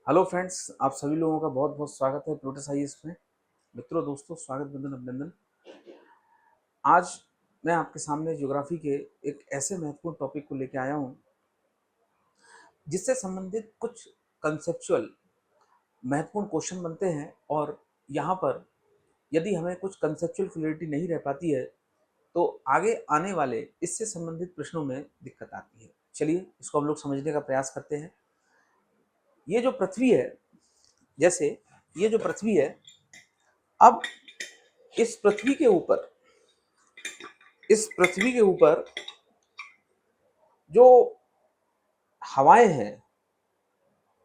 Hello friends, आप सभी लोगों का बहुत बहुत स्वागत है प्लूटस आईएएस में। मित्रों, दोस्तों, स्वागत, वंदन, अभिनंदन। आज मैं आपके सामने ज्योग्राफी के एक ऐसे महत्वपूर्ण टॉपिक को लेकर आया हूं जिससे संबंधित कुछ कंसेप्चुअल महत्वपूर्ण क्वेश्चन बनते हैं। और यहाँ पर यदि हमें कुछ कंसेप्चुअल क्लियरिटी नहीं रह पाती है तो आगे आने वाले इससे संबंधित प्रश्नों में दिक्कत आती है। चलिए इसको हम लोग समझने का प्रयास करते हैं। ये जो पृथ्वी है, जैसे ये जो पृथ्वी है, अब इस पृथ्वी के ऊपर जो हवाएं हैं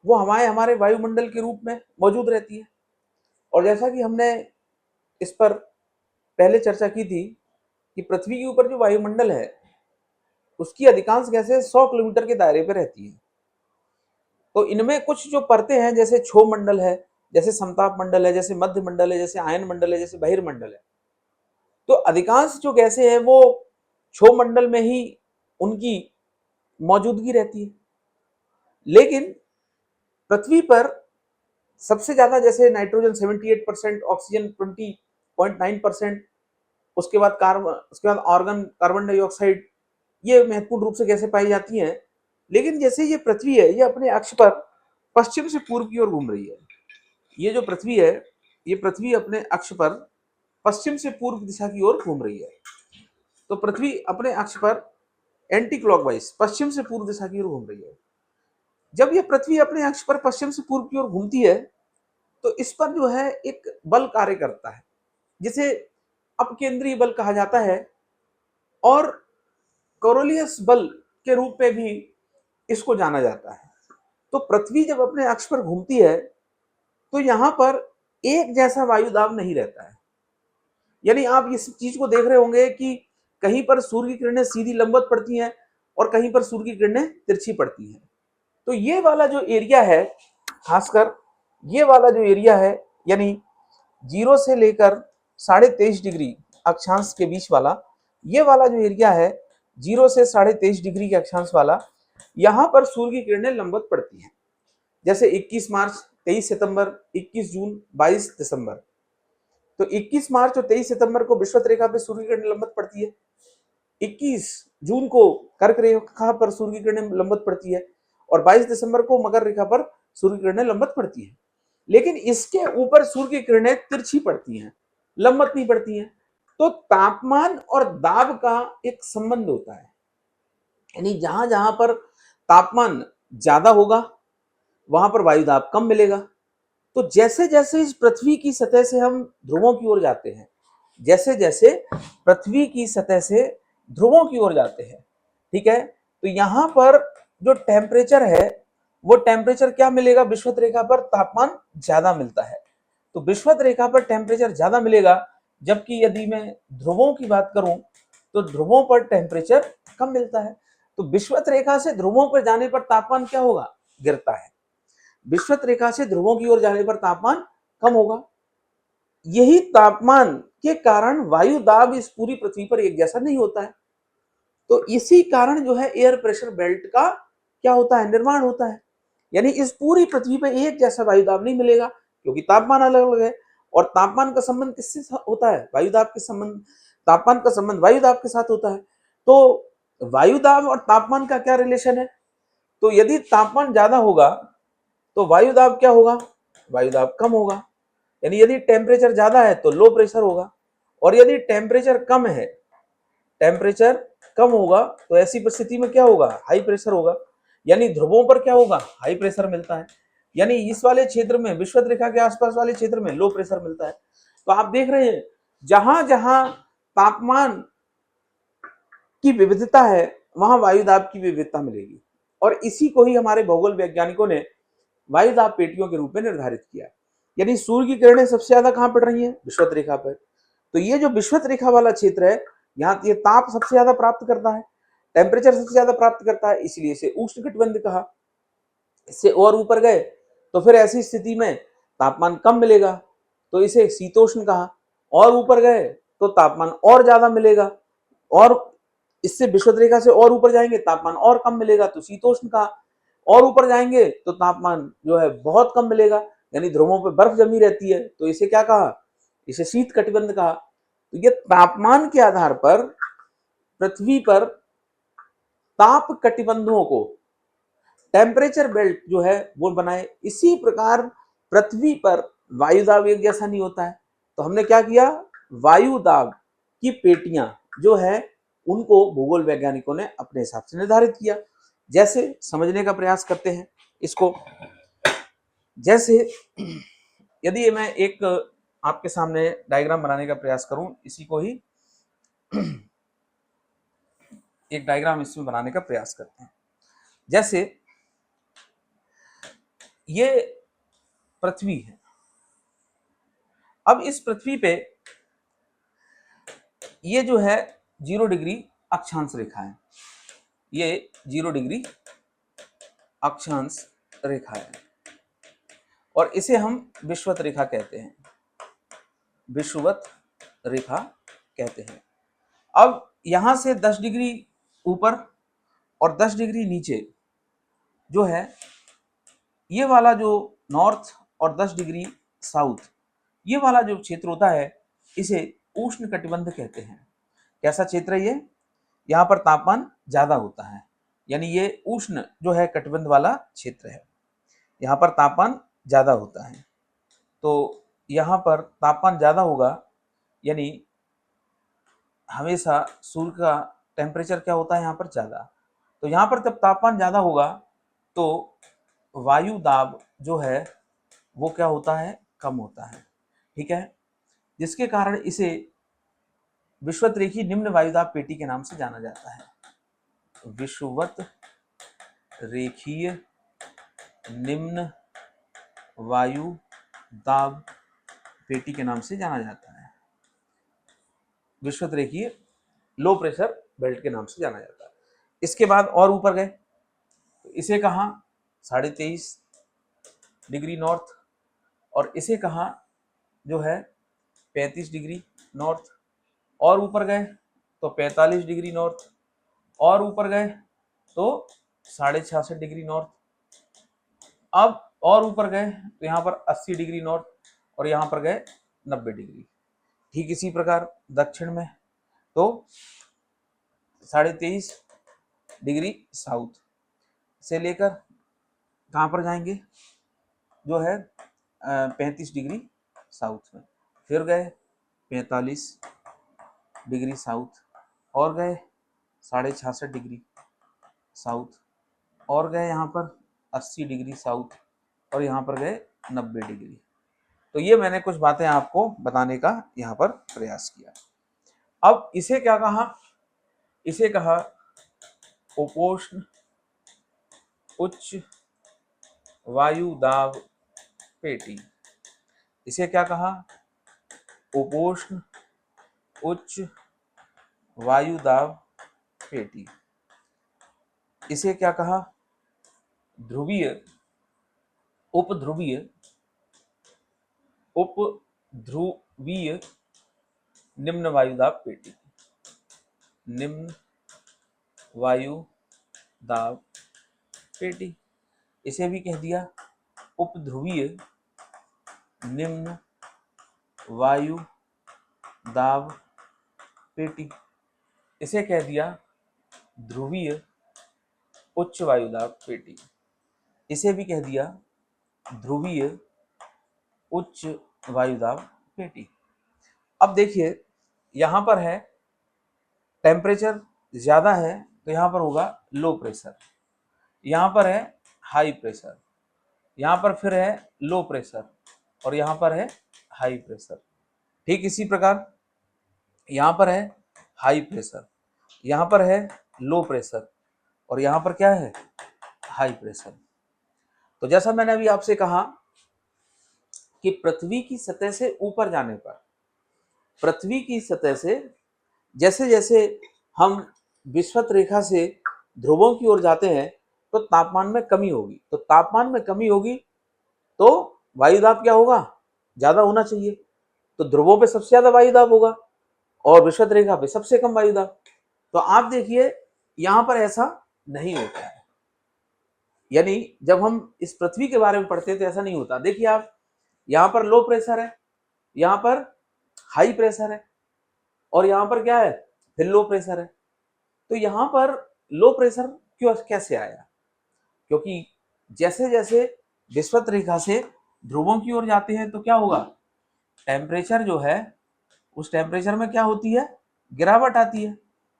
वो हवाएं हमारे वायुमंडल के रूप में मौजूद रहती है। और जैसा कि हमने इस पर पहले चर्चा की थी कि पृथ्वी के ऊपर जो वायुमंडल है उसकी अधिकांश गैसें 100 किलोमीटर के दायरे पर रहती है। तो इनमें कुछ जो परतें हैं, जैसे क्षोभ मंडल है, जैसे समताप मंडल है, जैसे मध्य मंडल है, जैसे आयन मंडल है, जैसे बहिर्मंडल है। तो अधिकांश जो गैसें हैं वो क्षोभ मंडल में ही उनकी मौजूदगी रहती है। लेकिन पृथ्वी पर सबसे ज्यादा, जैसे नाइट्रोजन 78%, ऑक्सीजन 20.9%, उसके बाद ऑर्गन, कार्बन डाइऑक्साइड, ये महत्वपूर्ण रूप से गैसें पाई जाती हैं। लेकिन जैसे ये पृथ्वी है, ये अपने अक्ष पर पश्चिम से पूर्व की ओर घूम रही है। ये जो पृथ्वी है, ये पृथ्वी अपने अक्ष पर पश्चिम से पूर्व दिशा की ओर घूम रही है। तो पृथ्वी अपने अक्ष पर एंटी क्लॉकवाइज पश्चिम से पूर्व दिशा की ओर घूम रही है। जब ये पृथ्वी अपने अक्ष पर पश्चिम से पूर्व की ओर घूमती है तो इस पर जो है एक बल कार्य करता है जिसे अपकेंद्रीय बल कहा जाता है, और कोरोलियस बल के रूप में भी इसको जाना जाता है। तो पृथ्वी जब अपने अक्ष पर घूमती है तो यहां पर एक जैसा वायुदाब नहीं रहता है। यानी आप इस चीज को देख रहे होंगे कि कहीं पर सूर्य की किरणें सीधी लंबवत पड़ती हैं और कहीं पर सूर्य की किरणें तिरछी पड़ती हैं। तो ये वाला जो एरिया है, खासकर ये वाला जो एरिया है, यानी 0 से लेकर 23.5 डिग्री अक्षांश के बीच वाला, ये वाला जो एरिया है 0 से 23.5 डिग्री के अक्षांश वाला, यहां पर सूर्य की किरणें लंबवत पड़ती हैं। जैसे 21 मार्च, 23 सितंबर, 21 जून, 22 दिसंबर। तो 21 मार्च और 23 सितंबर को विषुवत रेखा पे सूर्य की किरणें लंबवत पड़ती है। 21 जून को कर्क रेखा पर सूर्य की किरणें लंबवत पड़ती है, और 22 दिसंबर को मकर रेखा पर सूर्य की किरणें लंबवत पड़ती है। लेकिन इसके ऊपर सूर्य की किरणें तिरछी पड़ती हैं, लंबवत नहीं पड़ती हैं। तो तापमान और दाब का एक संबंध होता है। यानी जहां जहां पर तापमान ज्यादा होगा वहां पर वायु दाब कम मिलेगा। तो जैसे जैसे इस पृथ्वी की सतह से हम ध्रुवों की ओर जाते हैं, जैसे जैसे पृथ्वी की सतह से ध्रुवों की ओर जाते हैं, ठीक है, तो यहां पर जो टेम्परेचर है वो टेम्परेचर क्या मिलेगा, विषुवत रेखा पर तापमान ज्यादा मिलता है। तो विषुवत रेखा पर टेम्परेचर ज्यादा मिलेगा, जबकि यदि मैं ध्रुवों की बात करूं तो ध्रुवों पर टेम्परेचर कम मिलता है। तो विषुवत रेखा से ध्रुवों पर जाने पर तापमान क्या होगा, गिरता है। विषुवत रेखा से ध्रुवों की ओर जाने पर तापमान कम होगा। यही तापमान के कारण वायु दाब इस पूरी पृथ्वी पर एक जैसा नहीं होता है। तो इसी कारण जो है एयर प्रेशर बेल्ट का क्या होता है, निर्माण होता है। यानी इस पूरी पृथ्वी पर एक जैसा वायु दाब नहीं मिलेगा, क्योंकि तापमान अलग अलग है। और तापमान का संबंध किससे होता है, वायुदाब के संबंध, तापमान का संबंध वायुदाब के साथ होता है। तो वायुदाब और तापमान का क्या रिलेशन है, तो यदि तापमान ज्यादा होगा तो वायुदाब क्या होगा, वायुदाब कम होगा। यानी यदि टेम्परेचर ज्यादा है तो लो प्रेशर होगा, और यदि टेम्परेचर कम है, टेम्परेचर कम होगा, तो ऐसी परिस्थिति में क्या होगा, हाई प्रेशर होगा। यानी ध्रुवों पर क्या होगा, हाई प्रेशर मिलता है। यानी इस वाले क्षेत्र में, विषुवत रेखा के आसपास वाले क्षेत्र में लो प्रेशर मिलता है। तो आप देख रहे हैं जहां जहां तापमान की विविधता है वहां वायुदाब की विविधता मिलेगी। और इसी को ही हमारे भौगोल वैज्ञानिकों ने वायुदाब पेटियों के रूप में निर्धारित किया। यानी सूर्य की किरणें सबसे ज्यादा कहां पड़ रही हैं, विषुवत रेखा पर। तो ये जो विषुवत रेखा वाला क्षेत्र है, यहाँ ये ताप सबसे ज्यादा प्राप्त करता है, टेम्परेचर सबसे ज्यादा प्राप्त करता है, इसलिए इसे उष्णकटिबंध कहा। इससे और ऊपर गए तो फिर ऐसी स्थिति में तापमान कम मिलेगा, तो इसे शीतोष्ण कहा। और ऊपर गए तो तापमान और ज्यादा मिलेगा, और इससे विषुवत रेखा से और ऊपर जाएंगे तापमान और कम मिलेगा, तो शीतोष्ण कहा। और ऊपर जाएंगे तो तापमान जो है बहुत कम मिलेगा, यानी ध्रुवों पे बर्फ जमी रहती है, तो इसे क्या कहा, इसे शीत कटिबंध कहा। तो ये तापमान के आधार पर पृथ्वी पर ताप कटिबंधों को, टेम्परेचर बेल्ट जो है वो बनाए। इसी प्रकार पृथ्वी पर वायुदाब एक जैसा नहीं होता है, तो हमने क्या किया, वायुदाब की पेटियां जो है उनको भूगोल वैज्ञानिकों ने अपने हिसाब से निर्धारित किया। जैसे समझने का प्रयास करते हैं इसको, जैसे यदि मैं एक आपके सामने डायग्राम बनाने का प्रयास करूं, इसी को ही एक डायग्राम इसमें बनाने का प्रयास करते हैं। जैसे ये पृथ्वी है, अब इस पृथ्वी पे ये जो है 0 डिग्री अक्षांश रेखा है, ये 0 डिग्री अक्षांश रेखा है, और इसे हम विषुवत रेखा कहते हैं, विषुवत रेखा कहते हैं। अब यहां से 10 डिग्री ऊपर और 10 डिग्री नीचे जो है, ये वाला जो नॉर्थ और 10 डिग्री साउथ, ये वाला जो क्षेत्र होता है इसे उष्ण कटिबंध कहते हैं। कैसा क्षेत्र है ये, यहाँ पर तापमान ज्यादा होता है, यानी ये उष्ण जो है कटिबंध वाला क्षेत्र है, यहाँ पर तापमान ज्यादा होता है। तो यहाँ पर तापमान ज्यादा होगा, यानी हमेशा सूर्य का टेम्परेचर क्या होता है यहाँ पर ज्यादा, तो यहाँ पर जब तापमान ज्यादा होगा तो वायु दाब जो है वो क्या होता है, कम होता है, ठीक है, जिसके कारण इसे विषुवत रेखीय निम्न वायुदाब पेटी के नाम से जाना जाता है। विषुवत रेखीय निम्न वायु दाब पेटी के नाम से जाना जाता है, विषुवत रेखीय लो प्रेशर बेल्ट के नाम से जाना जाता है। इसके बाद और ऊपर गए तो इसे कहा 23.5 डिग्री नॉर्थ, और इसे कहा जो है 35 डिग्री नॉर्थ, और ऊपर गए तो 45 डिग्री नॉर्थ, और ऊपर गए तो 66.5 डिग्री नॉर्थ, अब और ऊपर गए तो यहाँ पर 80 डिग्री नॉर्थ, और यहाँ पर गए 90 डिग्री। ठीक इसी प्रकार दक्षिण में तो 23.5 डिग्री साउथ से लेकर कहाँ पर जाएंगे, जो है 35 डिग्री साउथ में, फिर गए 45 डिग्री साउथ, और गए 66.5 डिग्री साउथ, और गए यहाँ पर 80 डिग्री साउथ, और यहाँ पर गए 90 डिग्री। तो ये मैंने कुछ बातें आपको बताने का यहाँ पर प्रयास किया। अब इसे क्या कहा, इसे कहा उपोष्ण उच्च वायु दाब पेटी। इसे क्या कहा, उपोष्ण उच्च वायु दाब पेटी। इसे क्या कहा, ध्रुवीय उपध्रुवीय निम्न वायु दाब पेटी, निम्न वायु दाब पेटी। इसे भी कह दिया उपध्रुवीय निम्न वायु दाब पेटी। इसे कह दिया ध्रुवीय उच्च वायु दाब पेटी। इसे भी कह दिया ध्रुवीय उच्च वायु दाब पेटी। अब देखिए यहां पर है टेम्परेचर ज्यादा है तो यहां पर होगा लो प्रेशर, यहां पर है हाई प्रेशर, यहां पर फिर है लो प्रेशर, और यहां पर है हाई प्रेशर। ठीक इसी प्रकार यहां पर है हाई प्रेशर, यहां पर है लो प्रेशर, और यहां पर क्या है, हाई प्रेशर। तो जैसा मैंने अभी आपसे कहा कि पृथ्वी की सतह से ऊपर जाने पर, पृथ्वी की सतह से जैसे जैसे हम विषुवत रेखा से ध्रुवों की ओर जाते हैं तो तापमान में कमी होगी, तो तापमान में कमी होगी तो वायुदाब क्या होगा, ज्यादा होना चाहिए। तो ध्रुवों पे सबसे ज्यादा वायुदाब होगा और विषुवत रेखा पे सबसे कम वायुदाब। तो आप देखिए यहां पर ऐसा नहीं होता है, यानी जब हम इस पृथ्वी के बारे में पढ़ते हैं तो ऐसा नहीं होता। देखिए आप, यहाँ पर लो प्रेशर है, यहाँ पर हाई प्रेशर है, और यहाँ पर क्या है, फिर लो प्रेशर है। तो यहाँ पर लो प्रेशर क्यों, कैसे आया? क्योंकि जैसे जैसे विषुवत रेखा से ध्रुवों की ओर जाते हैं तो क्या होगा, टेम्परेचर जो है उस टेम्परेचर में क्या होती है, गिरावट आती है।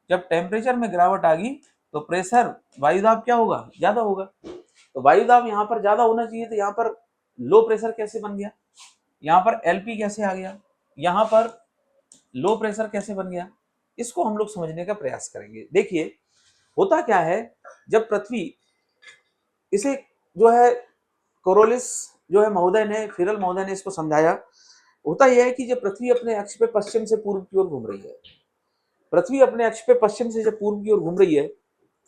जब टेम्परेचर में गिरावट आ गई तो प्रेशर, वायुदाब क्या होगा, ज्यादा होगा। तो वायुदाब यहाँ पर ज्यादा होना चाहिए, तो यहाँ पर लो प्रेशर कैसे बन गया, यहाँ पर एलपी कैसे आ गया, यहाँ पर लो प्रेशर कैसे बन गया, इसको हम लोग समझने का प्रयास करेंगे। देखिए होता क्या है, जब पृथ्वी, इसे जो है कोरोलिस जो है महोदय ने, फिरल महोदय ने इसको समझाया। होता यह है कि जब पृथ्वी अपने अक्ष पे पश्चिम से पूर्व की ओर घूम रही है, पृथ्वी अपने अक्ष पे पश्चिम से जब पूर्व की ओर घूम रही है,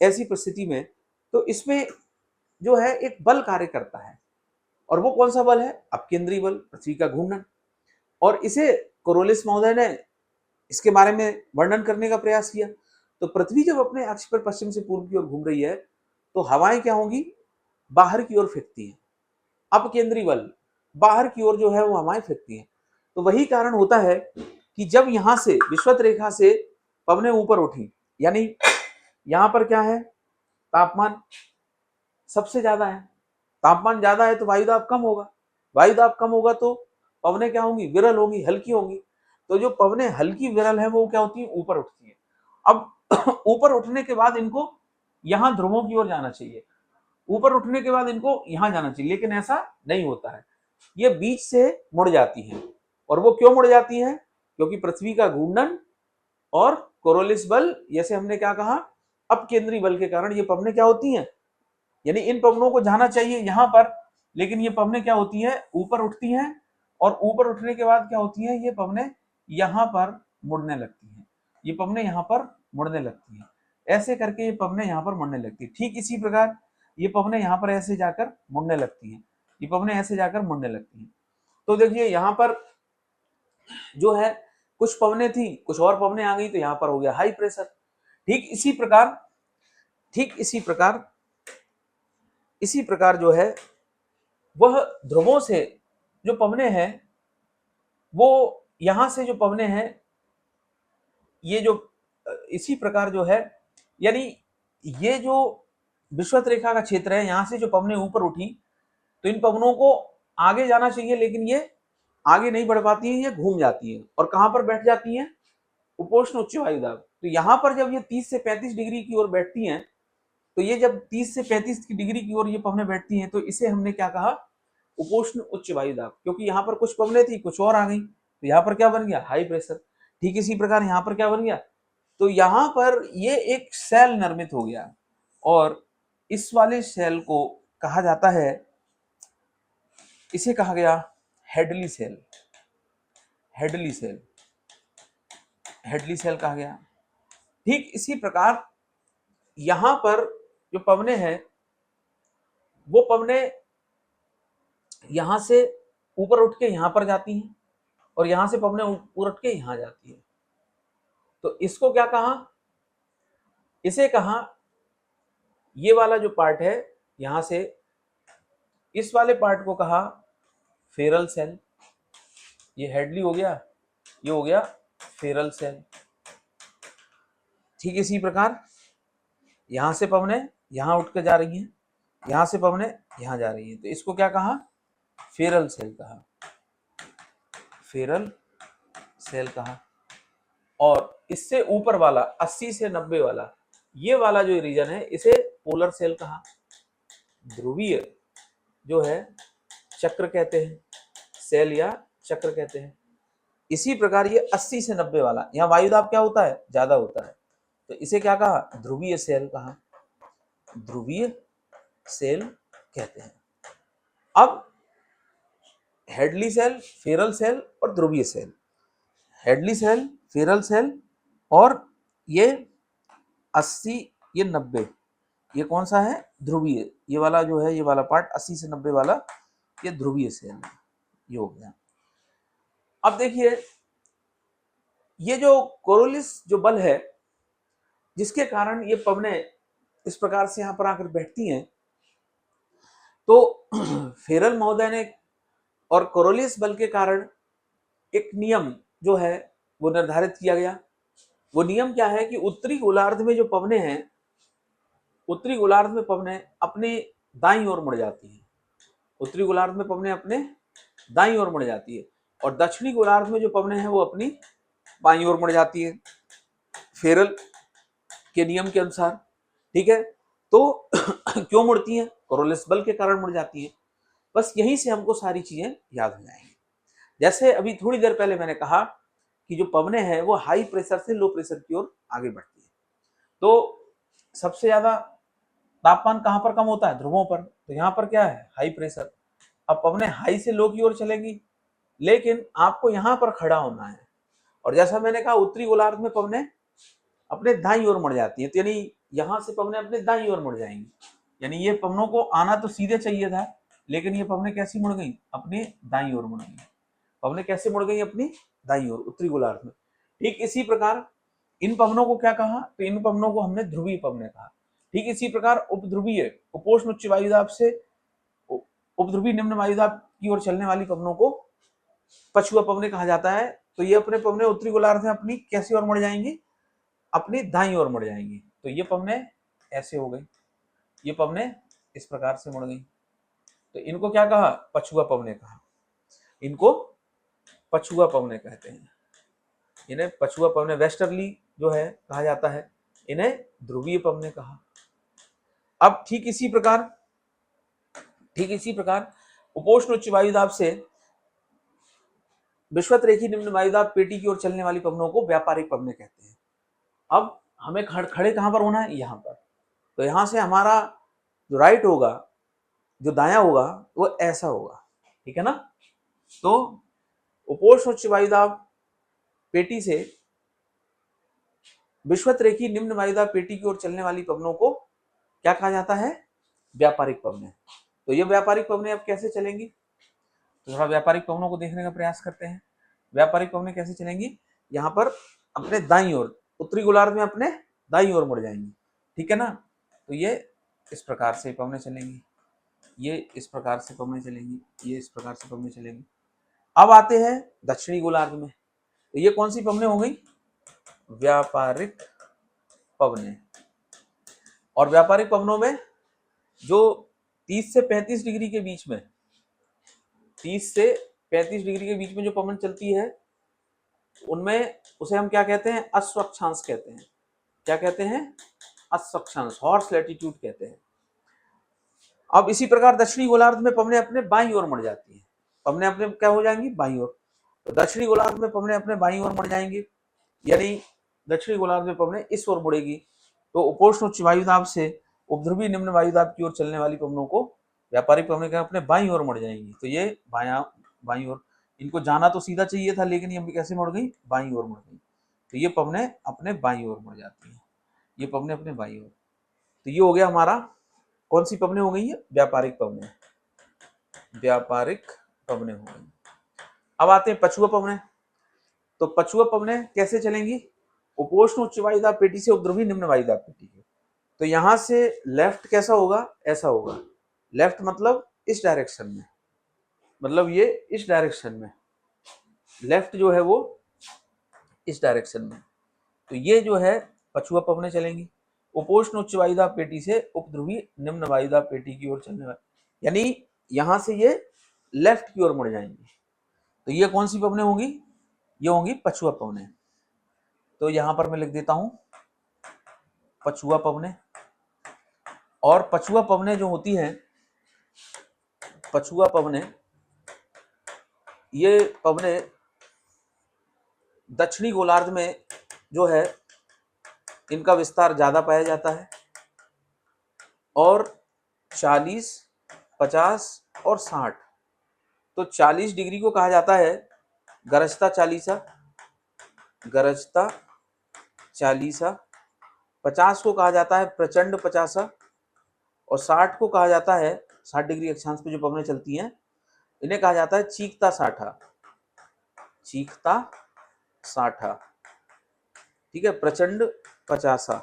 ऐसी परिस्थिति में तो इसमें जो है एक बल कार्य करता है, और वो कौन सा बल है, अपकेंद्री बल, पृथ्वी का घूमना। और इसे कोरोलिस महोदय ने इसके बारे में वर्णन करने का प्रयास किया। तो पृथ्वी जब अपने अक्ष पर पश्चिम से पूर्व की ओर घूम रही है तो हवाएं क्या होंगी, बाहर की ओर फेंकती हैं, अपकेंद्री बल, बाहर की ओर जो है वो हवाएं फेंकती हैं। तो वही कारण होता है कि जब यहां से विषुवत रेखा से पवनें ऊपर उठी, यानी यहां पर क्या है, तापमान सबसे ज्यादा है, तापमान ज्यादा है तो वायुदाब कम होगा, वायुदाब कम होगा तो पवनें क्या होंगी, विरल होंगी, हल्की होंगी। तो जो पवनें हल्की विरल है वो क्या होती है, ऊपर उठती है। अब ऊपर उठने के बाद इनको यहां ध्रुवों की ओर जाना चाहिए, ऊपर उठने के बाद इनको यहां जाना चाहिए, लेकिन ऐसा नहीं होता है, ये बीच से मुड़ जाती है। और वो क्यों मुड़ जाती है, क्योंकि पृथ्वी का घूर्णन और कोरोलिस बल, जैसे हमने क्या कहा, अपकेंद्री बल के कारण ये पवनें क्या होती हैं, यानी इन पवनों को जाना चाहिए यहां पर, लेकिन ये पवनें क्या होती हैं, ऊपर उठती हैं, और ऊपर उठने के बाद क्या होती हैं, ये पवनें यहां पर मुड़ने लगती हैं, ये पवनें यहां पर मुड़ने लगती हैं, ऐसे करके ये पवनें यहां पर मुड़ने लगती है। ठीक इसी प्रकार ये पवनें यहां पर ऐसे जाकर मुड़ने लगती हैं, ये पवनें ऐसे जाकर मुड़ने लगती हैं। तो देखिए यहां पर जो है कुछ पवनें थी, कुछ और पवनें आ गई, तो यहां पर हो गया हाई प्रेशर। ठीक इसी प्रकार, ठीक इसी प्रकार जो है वह ध्रुवों से जो पवनें हैं, वो यहां से जो पवनें हैं, ये जो इसी प्रकार जो है, यानी ये जो विषुवत रेखा का क्षेत्र है, यहां से जो पवनें ऊपर उठी, तो इन पवनों को आगे जाना चाहिए, लेकिन ये आगे नहीं बढ़ पाती है, ये घूम जाती है और कहां पर बैठ जाती है, उपोष्ण उच्च वायुदाब। तो यहां पर जब ये 30 से 35 डिग्री की ओर बैठती हैं, तो ये जब 30 से 35 की डिग्री की ओर ये पवनें बैठती हैं, तो इसे हमने क्या कहा, उपोष्ण उच्च वायुदाब, क्योंकि यहाँ पर कुछ पवनें थी, कुछ और आ गई, तो यहाँ पर क्या बन गया, हाई प्रेशर। ठीक इसी प्रकार यहाँ पर क्या बन गया, तो यहाँ पर ये एक सेल निर्मित हो गया, और इस वाले सेल को कहा जाता है, इसे कहा गया Hadley cell, Hadley cell, Hadley cell कहा गया। ठीक इसी प्रकार यहां पर जो पवनें हैं, वो पवनें यहां से ऊपर उठ के यहां पर जाती हैं, और यहां से पवनें ऊपर उठ के यहां जाती हैं। तो इसको क्या कहा, इसे कहा, ये वाला जो पार्ट है यहां से, इस वाले पार्ट को कहा फेरल सेल। ये हेडली हो गया, ये हो गया फेरल सेल। ठीक इसी प्रकार यहां से पवनें यहां उठ के जा रही हैं, यहां से पवनें यहां जा रही हैं, तो इसको क्या कहा, फेरल सेल कहा, फेरल सेल कहा। और इससे ऊपर वाला 80 से 90 वाला, ये वाला जो रीजन है, इसे पोलर सेल कहा, ध्रुवीय जो है चक्र कहते हैं, सेल या चक्र कहते हैं। इसी प्रकार ये 80 से 90 वाला, यहाँ वायुदाब क्या होता है, ज्यादा होता है, तो इसे क्या कहा, ध्रुवीय सेल कहा, ध्रुवीय सेल कहते हैं। अब हेडली सेल, फेरल सेल और ध्रुवीय cell, Hadley cell, Ferrel cell, और ये 80, ये 90, ये कौन सा है, ध्रुवीय, ये वाला जो है, ये वाला पार्ट 80 से 90 वाला, ये ध्रुवीय सेल है, ये हो गया। अब देखिए ये जो कोरोलिस जो बल है, जिसके कारण ये पवनें इस प्रकार से यहां पर आकर बैठती हैं, तो फेरल महोदय ने और कोरोलियस बल के कारण एक नियम जो है वो निर्धारित किया गया। वो नियम क्या है कि उत्तरी गोलार्ध में जो पवनें हैं, उत्तरी गोलार्ध में पवनें अपने दाईं ओर मुड़ जाती हैं। उत्तरी गोलार्ध में पवनें अपने दाईं ओर मुड़ जाती है और दक्षिणी गोलार्ध में जो पवनें हैं वो अपनी बाईं ओर मुड़ जाती है, फेरल के नियम के अनुसार। ठीक है, तो क्यों मुड़ती हैं? कोरोलियस बल के कारण मुड़ जाती है। बस यहीं से हमको सारी चीजें याद हो जाएंगी। जैसे अभी थोड़ी देर पहले मैंने कहा कि जो पवनें हैं वो हाई प्रेशर से लो प्रेशर की ओर आगे बढ़ती है। तो सबसे ज्यादा तापमान कहां पर कम होता है? ध्रुवों पर। तो यहाँ पर क्या है? High pressure. अब पवनें हाई से लो की ओर चलेंगी, लेकिन आपको यहाँ पर खड़ा होना है। और जैसा मैंने कहा उत्तरी गोलार्ध में पवनें अपने दाईं ओर मुड़ जाती है, तो यानी यहाँ से पवनें अपने दाईं ओर मुड़ जाएंगी। यानी ये पवनों को आना तो सीधे चाहिए था, लेकिन ये पवनें कैसी मुड़ गई? अपने दाईं ओर मुड़ गई। पवनें कैसे मुड़ गई? अपनी दाईं ओर, उत्तरी गोलार्ध में। ठीक इसी प्रकार इन पवनों को क्या कहा? तो इन पवनों को हमने ध्रुवीय पवनें कहा। ठीक इसी प्रकार उपध्रुवीय, उपोष्ण उच्च वायुदाब से उपध्रुवीय निम्न वायुदाब की ओर चलने वाली पवनों को पछुआ पवनें कहा जाता है। तो ये अपने पवनें उत्तरी गोलार्ध में अपनी कैसी ओर मुड़ जाएंगी? अपनी दाईं ओर मुड़ जाएंगी। तो ये पवनें ऐसे हो गई, ये पवनें इस प्रकार से मुड़ गई। तो इनको क्या कहा? पछुआ पवनें कहा। इनको पछुआ पवनें कहते हैं। इन्हें पछुआ पवनें, वेस्टर्ली जो है कहा जाता है, इन्हें ध्रुवीय पवनें कहा। अब ठीक इसी प्रकार उपोष्ण उच्च वायुदाब से विषुवत रेखी निम्न वायुदाब पेटी की ओर चलने वाली पवनों को व्यापारिक पवनें कहते हैं। अब हमें खड़े कहां पर होना है? यहाँ पर। तो यहां से हमारा जो राइट होगा, जो दायां होगा, वो ऐसा होगा। ठीक है ना? तो उपोष्ण उच्च वायुदाब पेटी से विषुवत रेखी निम्न वायुदाब पेटी की ओर चलने वाली पवनों को क्या कहा जाता है? व्यापारिक पवनें। तो ये व्यापारिक पवनें अब कैसे चलेंगी? तो थोड़ा व्यापारिक पवनों को देखने का प्रयास करते हैं। व्यापारिक पवनें कैसे चलेंगी? यहाँ पर अपने दाईं ओर, उत्तरी गोलार्ध में अपने दाईं ओर मुड़ जाएंगी। ठीक है ना? तो ये इस प्रकार से पवनें चलेंगी, ये इस प्रकार से पवनें चलेंगी, ये इस प्रकार से पवनें चलेंगी। अब आते हैं दक्षिणी गोलार्ध में। तो ये कौन सी पवनें हो गई? व्यापारिक पवनें। और व्यापारिक पवनों में जो 30 से 35 डिग्री के बीच में, 30 से 35 डिग्री के बीच में जो पवन चलती है, उनमें उसे हम क्या कहते हैं? अस्वक्षांश कहते हैं। क्या कहते हैं? अस्वक्षांश, हॉर्स लैटिट्यूड कहते हैं। अब इसी प्रकार दक्षिणी गोलार्ध में पवनें अपने बाईं ओर मुड़ जाती हैं। पवनें अपने क्या हो जाएंगी? बाईं ओर। तो दक्षिणी गोलार्ध में पवनें अपने बाईं ओर मुड़ जाएंगी, यानी दक्षिणी गोलार्ध में पवनें इस ओर मुड़ेगी। तो उपोष्ण उच्च वायुदाब से उपध्रुवीय निम्न वायुदाब की ओर चलने वाली पवनों को व्यापारिक पवनें क्या अपने बाईं ओर मुड़ जाएंगी। तो ये बाईं ओर, इनको जाना तो सीधा चाहिए था, लेकिन ये कैसे मुड़ गई? बाईं ओर मुड़ गई। तो ये पवनें अपने बाईं ओर मुड़ जाती हैं, ये पवनें अपने बाईं ओर। तो ये हो गया हमारा, कौन सी पवनें हो गई है? व्यापारिक पवनें। व्यापारिक पवनें हो गई। अब आते हैं पछुआ पवनें। तो पछुआ पवनें कैसे चलेंगी? उपोष्ण उच्च वायुदाब पेटी से उपध्रुवीय निम्न वायुदाब पेटी की। तो यहां से लेफ्ट कैसा होगा? ऐसा होगा। लेफ्ट मतलब इस डायरेक्शन में, मतलब ये इस डायरेक्शन में, लेफ्ट जो है वो इस डायरेक्शन में। तो ये जो है पछुआ पवनें चलेंगी। उपोष्ण उच्च वायुदाब पेटी से उपध्रुवीय निम्न वायुदाब पेटी की ओर चलने वाली, यानी यहां से ये लेफ्ट की ओर मुड़ जाएंगी। तो ये कौन सी पवनें होंगी? ये होंगी पछुआ पवनें। तो यहां पर मैं लिख देता हूं पछुआ पवनें। और पछुआ पवनें जो होती हैं, पछुआ पवनें, ये पवनें दक्षिणी गोलार्ध में जो है इनका विस्तार ज्यादा पाया जाता है, और 40, 50 और 60। तो 40 डिग्री को कहा जाता है गरजता चालीसा, गरजता चालीसा। 50 को कहा जाता है प्रचंड पचासा, और 60 को कहा जाता है, 60 डिग्री अक्षांश पे जो पवनें चलती हैं, इन्हें कहा जाता है चीखता साठा, चीखता साठा। ठीक है, प्रचंड पचासा।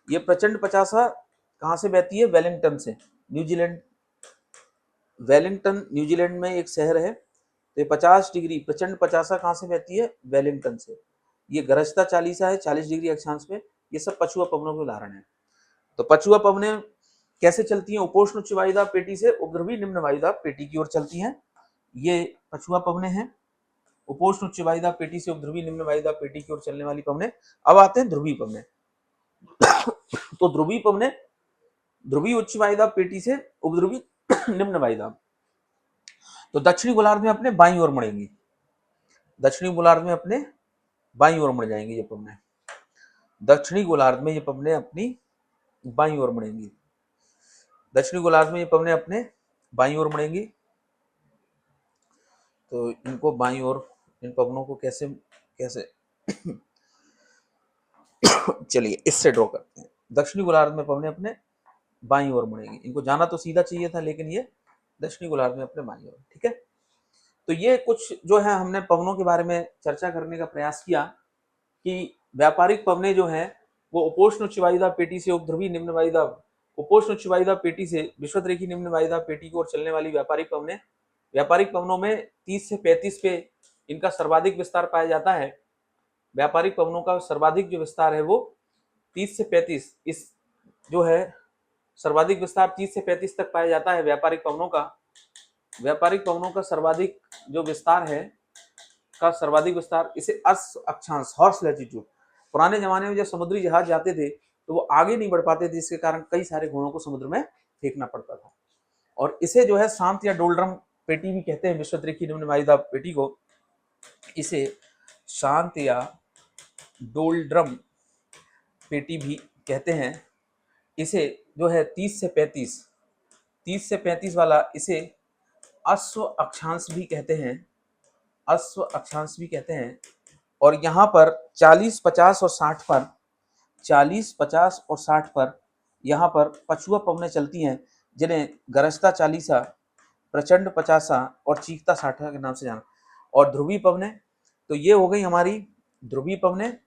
ये प्रचंड पचासा कहाँ से बहती है? वेलिंगटन से, न्यूजीलैंड वेलिंगटन न्यूजीलैंड में एक शहर है। तो ये 50 डिग्री प्रचंड 50 कहाँ से बहती है? वेलिंगटन से। ये गरजता 40 है 40 डिग्री अक्षांश पे। ये सब पछुआ पवनों के उदाहरण है। तो पछुआ पवनें कैसे चलती हैं? उपोष्ण उच्च वायुदाब पेटी से उपद्रवी निम्न वायुदाब पेटी की ओर चलती हैं। ये पछुआ पवनें हैं। उपोष्ण उच्च वायुदाब पेटी से उपद्रवी निम्न वायुदाब पेटी की ओर चलने वाली पवनें। अब आते हैं ध्रुवीय पवनें। तो ध्रुवीय पवनें ध्रुवीय उच्च वायुदाब पेटी से उपद्रवी निम्न वायुदाब। तो दक्षिणी गोलार्ध में अपने बाईं ओर मुड़ेंगी। दक्षिणी गोलार्ध में अपने बाईं ओर मुड़ जाएंगी ये पवनें। दक्षिणी गोलार्ध में ये पवनें अपनी बाईं ओर मुड़ेंगी। दक्षिणी गोलार्ध में ये पवनें अपने बाईं ओर मुड़ेंगी। तो इनको बाईं ओर, इन पवनों को कैसे कैसे चलिए इससे ड्रॉ करते हैं। दक्षिणी गोलार्ध में पवनें अपने बाईं ओर मुड़ेंगी। इनको जाना तो सीधा चाहिए था, लेकिन ये दक्षिणी गोलार्ध में अपने बाईं ओर। ठीक है, तो ये कुछ जो है हमने पवनों के बारे में चर्चा करने का प्रयास किया कि व्यापारिक पवनें जो हैं वो उपोष्ण उच्च वायुदाब पेटी से उपध्रुवी निम्न वायुदाब, उपोष्ण उच्च वायुदाब पेटी से विषुवतरेखी निम्न वायुदाब पेटी की ओर चलने वाली व्यापारिक पवनें। व्यापारिक पवनों में 30 से 35 पे इनका सर्वाधिक विस्तार पाया जाता है। व्यापारिक पवनों का सर्वाधिक जो विस्तार है वो 30 से 35, इस जो है सर्वाधिक विस्तार 30 से 35 तक पाया जाता है व्यापारिक पवनों का। व्यापारिक पवनों का सर्वाधिक जो विस्तार है सर्वाधिक विस्तार इसे अर्श अक्षांश, हॉर्स लैटिट्यूड। पुराने जमाने में जब समुद्री जहाज जाते थे तो वो आगे नहीं बढ़ पाते थे, इसके कारण कई सारे घोड़ों को समुद्र में फेंकना पड़ता था। और इसे जो है शांत या डोलड्रम पेटी भी कहते हैं। विषुवतरेखी निम्न वायुदाब पेटी को इसे शांत या डोलड्रम पेटी भी कहते हैं। इसे जो है 30 से 35 वाला इसे अश्व अक्षांश भी कहते हैं। अश्व अक्षांश भी कहते हैं। और यहाँ पर 40, 50 और 60 पर 40, 50 और 60 पर यहाँ पर पछुआ पवनें चलती हैं, जिन्हें गरजता 40, प्रचंड 50 और चीखता 60 के नाम से जाना। और ध्रुवीय पवनें, तो ये हो गई हमारी ध्रुवीय पवनें।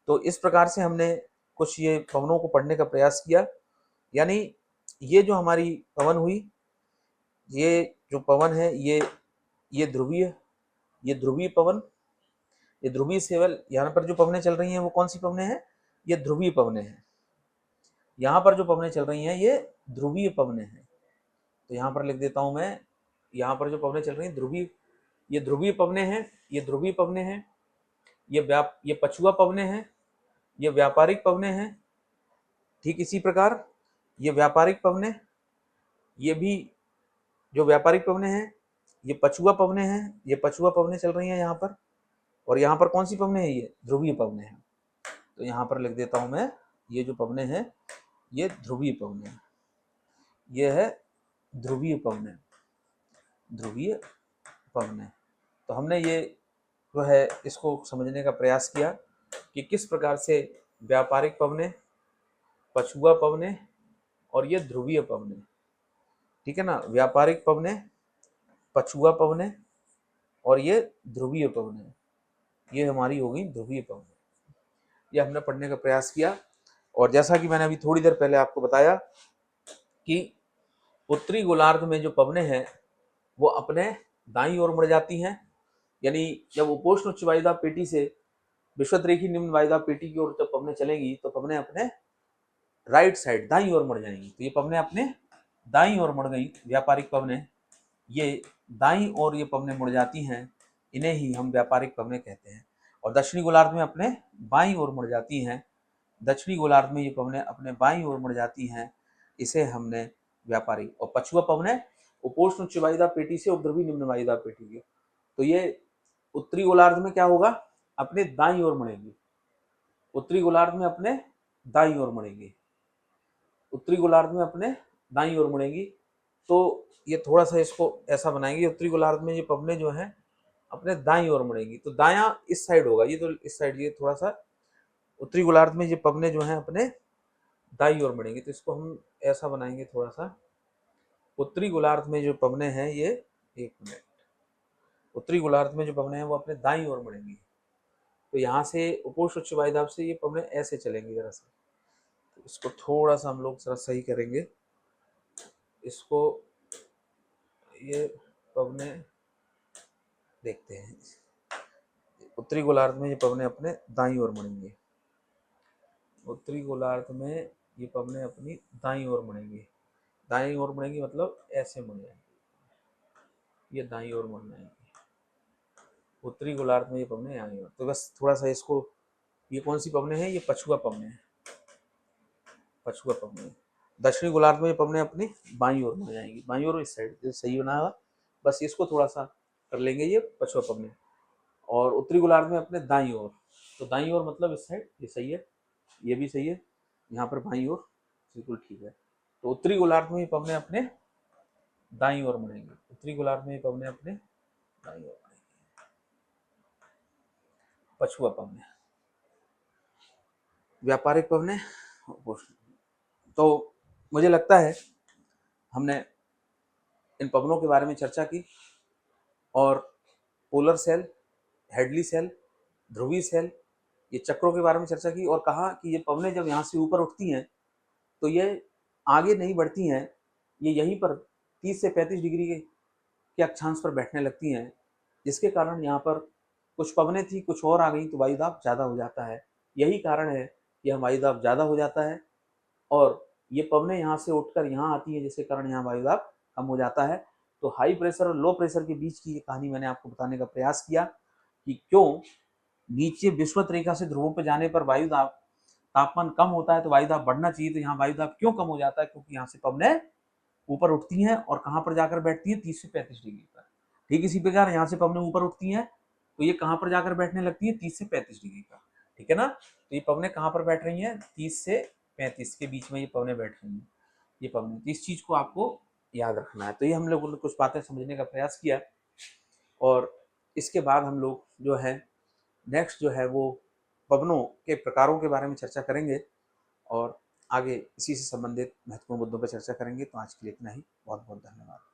तो इस प्रकार से हमने कुछ ये पवनों को पढ़ने का प्रयास किया। यानी ये जो हमारी पवन हुई, ये जो पवन है ये ध्रुवीय, ये ध्रुवीय पवन, ये ध्रुवीय सेवल। यहाँ पर जो पवनें चल रही हैं वो कौन सी पवनें हैं? ये ध्रुवीय पवनें हैं। यहाँ पर जो पवनें चल रही हैं ये ध्रुवीय पवनें हैं। तो यहाँ पर लिख देता हूँ मैं, यहाँ पर जो पवनें चल रही हैं ध्रुवीय, ये ध्रुवीय पवनें हैं, ये ध्रुवीय पवनें हैं। ये पछुआ पवनें हैं, ये व्यापारिक पवनें हैं। ठीक इसी प्रकार ये व्यापारिक पवनें, ये भी जो व्यापारिक पवनें हैं, ये पछुआ पवनें हैं, ये पछुआ पवनें चल रही हैं यहाँ पर। और यहाँ पर कौन सी पवनें हैं? ये ध्रुवीय पवनें हैं। तो यहाँ पर लिख देता हूँ मैं, ये जो पवनें हैं ये ध्रुवीय पवनें हैं। ये है ध्रुवीय पवनें, ध्रुवीय पवनें। तो हमने ये जो है इसको समझने का प्रयास किया कि किस प्रकार से व्यापारिक पवनें, पछुआ पवनें और ये ध्रुवीय पवनें, ठीक है ना, व्यापारिक पवनें, पछुआ पवनें और ये ध्रुवीय पवनें, ये हमारी हो गई ध्रुवीय पवनें। ये हमने पढ़ने का प्रयास किया। और जैसा कि मैंने अभी थोड़ी देर पहले आपको बताया कि उत्तरी गोलार्ध में जो पवनें हैं वो अपने दाईं ओर मुड़ जाती हैं। यानी जब उपोष्ण उच्च वायुदाब पेटी से विषुवतरेखी निम्न वायुदाब पेटी की ओर जब पवनें चलेंगी तो पवनें अपने राइट साइड दाईं ओर मुड़ जाएंगी। तो ये पवनें अपने दाईं ओर मुड़ गई, व्यापारिक पवनें, ये दाईं ओर ये पवनें मुड़ जाती हैं, इन्हें ही हम व्यापारिक पवनें कहते हैं। और दक्षिणी गोलार्ध में अपने बाईं ओर मुड़ जाती हैं, दक्षिणी गोलार्ध में ये पवनें अपने बाईं ओर मुड़ जाती हैं, इसे हमने व्यापारिक। और पछुआ पवनें उपोष्ण उच्च वायुदाब पेटी से उपद्रवी निम्न वायुदाब पेटी की, तो ये उत्तरी गोलार्ध में क्या होगा? अपने दाईं ओर मुड़ेंगी। उत्तरी गोलार्ध में अपने दाईं ओर मुड़ेंगी, उत्तरी गोलार्ध में अपने दाईं ओर मुड़ेंगी। तो ये थोड़ा सा इसको ऐसा बनाएंगे, उत्तरी गोलार्ध में ये पवनें जो हैं अपने दाईं ओर मुड़ेंगी। तो दायां इस साइड होगा, ये तो इस साइड, ये थोड़ा सा उत्तरी गोलार्ध में ये पवनें जो हैं अपने दाईं ओर मुड़ेंगी। तो इसको हम ऐसा बनाएंगे थोड़ा सा, उत्तरी गोलार्ध में जो पवनें हैं ये, एक मिनट, उत्तरी गोलार्ध में जो पवनें हैं वो अपने दाईं ओर मुड़ेंगी। तो यहाँ से उपोष्ण उच्च वायुदाब से ये पवनें ऐसे चलेंगी जरा सा। तो इसको थोड़ा सा हम लोग जरा सही करेंगे, इसको ये पवने देखते हैं, उत्तरी गोलार्ध में ये पवने अपने दाईं ओर मुड़ेंगे, उत्तरी गोलार्ध में ये पवने अपनी दाईं ओर मुड़ेंगे, दाईं ओर मुड़ेंगी मतलब ऐसे मुड़ जाएंगे, ये दाईं ओर मुड़ जाएंगे, उत्तरी गोलार्ध में ये पवने आएंगे। तो बस थोड़ा सा इसको, ये कौन सी पवने हैं, ये पछुआ पवने हैं, पछुआ पवने। दक्षिणी गोलार्ध में ये पवने अपनी बाईं ओर मुड़ जाएंगी, बाईं ओर इस साइड सही बना हुआ, बस इसको थोड़ा सा कर लेंगे, ये पछुआ पवने। और उत्तरी गोलार्ध में अपने दाईं ओर, तो दाईं ओर मतलब इस साइड, ये सही है, ये भी सही है, यहाँ पर बाईं ओर बिल्कुल ठीक है। तो उत्तरी गोलार्ध में ये पवने अपने दाईं ओर मुड़ेंगे, उत्तरी गोलार्ध में ये पवने अपने दाईं ओर मुड़ेंगे, पछुआ पवने। व्यापारिक पवने, तो मुझे लगता है हमने इन पवनों के बारे में चर्चा की, और पोलर सेल, हेडली सेल, ध्रुवीय सेल, ये चक्रों के बारे में चर्चा की, और कहा कि ये पवने जब यहाँ से ऊपर उठती हैं तो ये आगे नहीं बढ़ती हैं, ये यहीं पर 30 से 35 डिग्री के अक्षांश पर बैठने लगती हैं, जिसके कारण यहाँ पर कुछ पवने थी, कुछ और आ गई तो वायुदाब ज़्यादा हो जाता है। यही कारण है कि यहाँ वायुदाब ज़्यादा हो जाता है, और ये पवने यहाँ से उठकर यहाँ आती है, जिसके कारण यहाँ वायुदाब कम हो जाता है। तो हाई प्रेशर और लो प्रेशर के बीच की ये कहानी मैंने आपको बताने का प्रयास किया कि क्यों नीचे विषुवत रेखा से ध्रुवों पर जाने पर वायुदाब, तापमान कम होता है तो वायुदाब बढ़ना चाहिए, तो यहाँ वायुदाब क्यों कम हो जाता है, क्योंकि यहाँ से पवने ऊपर उठती हैं और कहाँ पर जाकर बैठती हैं, 30 से 35 डिग्री पर। ठीक इसी प्रकार यहाँ से पवने ऊपर उठती हैं तो ये कहाँ पर जाकर बैठने लगती है, 30 से 35 डिग्री पर। ठीक है ना, तो ये पवने कहाँ पर बैठ रही हैं, 30 से 35 के बीच में ये पवने बैठ रही हैं, ये पवने। तो इस चीज को आपको याद रखना है। तो ये हम लोगों ने कुछ बातें समझने का प्रयास किया, और इसके बाद हम लोग जो है नेक्स्ट जो है वो पवनों के प्रकारों के बारे में चर्चा करेंगे, और आगे इसी से संबंधित महत्वपूर्ण मुद्दों पर चर्चा करेंगे। तो आज के लिए इतना ही, बहुत बहुत धन्यवाद।